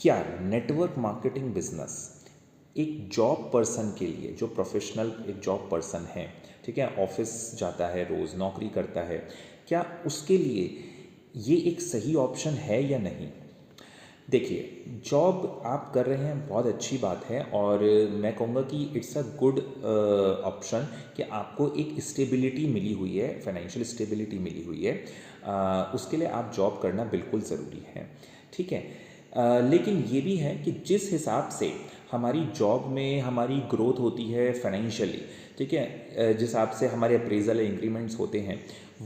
क्या network marketing business एक job person के लिए, जो प्रोफेशनल एक जॉब पर्सन है, ठीक है, ऑफिस जाता है, रोज़ नौकरी करता है, क्या उसके लिए ये एक सही ऑप्शन है या नहीं? देखिए, जॉब आप कर रहे हैं बहुत अच्छी बात है और मैं कहूँगा कि इट्स अ गुड ऑप्शन कि आपको एक स्टेबिलिटी मिली हुई है, फाइनेंशियल स्टेबिलिटी मिली हुई है। उसके लिए आप जॉब करना बिल्कुल ज़रूरी है, ठीक है। लेकिन ये भी है कि जिस हिसाब से हमारी जॉब में हमारी ग्रोथ होती है फाइनेंशियली, ठीक है, जिस हिसाब से हमारे अप्रेजल इंक्रीमेंट्स होते हैं,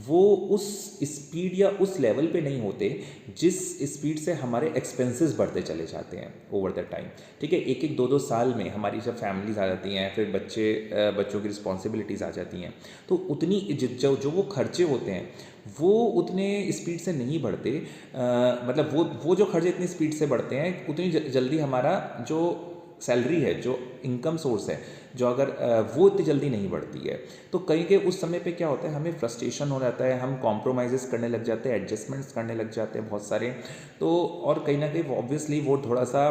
वो उस स्पीड या उस लेवल पे नहीं होते जिस स्पीड से हमारे एक्सपेंसेस बढ़ते चले जाते हैं ओवर द टाइम, ठीक है। एक एक दो दो साल में हमारी जब फैमिलीज आ जाती हैं, फिर बच्चों की रिस्पॉन्सिबिलिटीज़ आ जाती हैं, तो उतनी जो वो खर्चे होते हैं वो उतने स्पीड से नहीं बढ़ते। मतलब वो जो खर्चे इतनी स्पीड से बढ़ते हैं, उतनी जल्दी हमारा जो सैलरी है, जो इनकम सोर्स है, जो अगर वो इतनी जल्दी नहीं बढ़ती है, तो कहीं के उस समय पे क्या होता है, हमें फ्रस्ट्रेशन हो जाता है, हम कॉम्प्रोमाइज़ करने लग जाते हैं, एडजस्टमेंट्स करने लग जाते हैं बहुत सारे। तो और कहीं ना कहीं ऑब्वियसली वो थोड़ा सा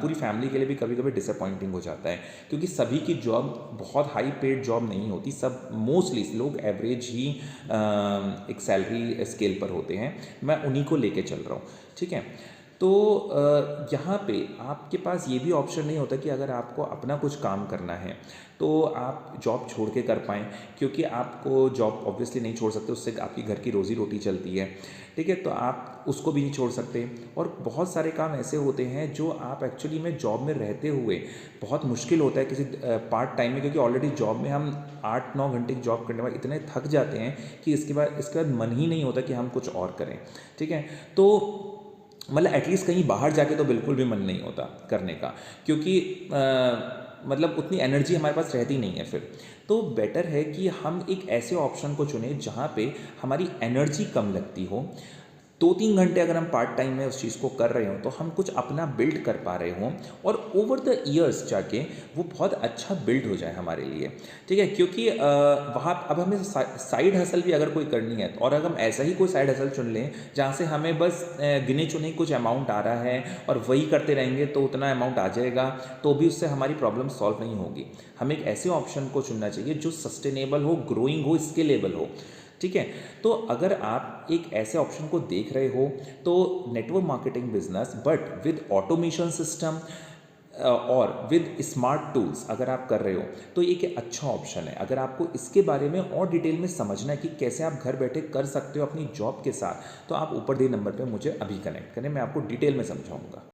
पूरी फैमिली के लिए भी कभी कभी डिसअपॉइंटिंग हो जाता है, क्योंकि सभी की जॉब बहुत हाई पेड जॉब नहीं होती। सब मोस्टली लोग एवरेज ही एक सैलरी स्केल पर होते हैं। मैं उन्हीं को लेके चल रहा हूँ, ठीक है। तो यहाँ पे आपके पास ये भी ऑप्शन नहीं होता कि अगर आपको अपना कुछ काम करना है तो आप जॉब छोड़ के कर पाएँ, क्योंकि आपको जॉब ऑब्वियसली नहीं छोड़ सकते, उससे आपकी घर की रोज़ी रोटी चलती है, ठीक है। तो आप उसको भी नहीं छोड़ सकते। और बहुत सारे काम ऐसे होते हैं जो आप एक्चुअली में जॉब में रहते हुए बहुत मुश्किल होता है किसी पार्ट टाइम में, क्योंकि ऑलरेडी जॉब में हम 8-9 घंटे की जॉब करने के बाद इतने थक जाते हैं कि इसके बाद मन ही नहीं होता कि हम कुछ और करें, ठीक है। तो मतलब एटलीस्ट कहीं बाहर जाके तो बिल्कुल भी मन नहीं होता करने का, क्योंकि मतलब उतनी एनर्जी हमारे पास रहती नहीं है फिर। तो बेटर है कि हम एक ऐसे ऑप्शन को चुनें जहाँ पे हमारी एनर्जी कम लगती हो। 2-3 घंटे अगर हम पार्ट टाइम में उस चीज़ को कर रहे हों तो हम कुछ अपना बिल्ड कर पा रहे हों, और ओवर द ईयर्स जाके वो बहुत अच्छा बिल्ड हो जाए हमारे लिए, ठीक है। क्योंकि वहाँ अब हमें साइड हसल भी अगर कोई करनी है, और अगर हम ऐसा ही कोई साइड हसल चुन लें जहाँ से हमें बस गिने चुने कुछ अमाउंट आ रहा है और वही करते रहेंगे तो उतना अमाउंट आ जाएगा, तो भी उससे हमारी प्रॉब्लम सॉल्व नहीं होगी। हमें एक ऐसे ऑप्शन को चुनना चाहिए जो सस्टेनेबल हो, ग्रोइंग हो, स्केलेबल हो, ठीक है। तो अगर आप एक ऐसे ऑप्शन को देख रहे हो तो network marketing business but with automation system और विद स्मार्ट टूल्स अगर आप कर रहे हो तो ये एक अच्छा ऑप्शन है। अगर आपको इसके बारे में और डिटेल में समझना है कि कैसे आप घर बैठे कर सकते हो अपनी जॉब के साथ, तो आप ऊपर दिए नंबर पे मुझे अभी कनेक्ट करें, मैं आपको डिटेल में समझाऊंगा।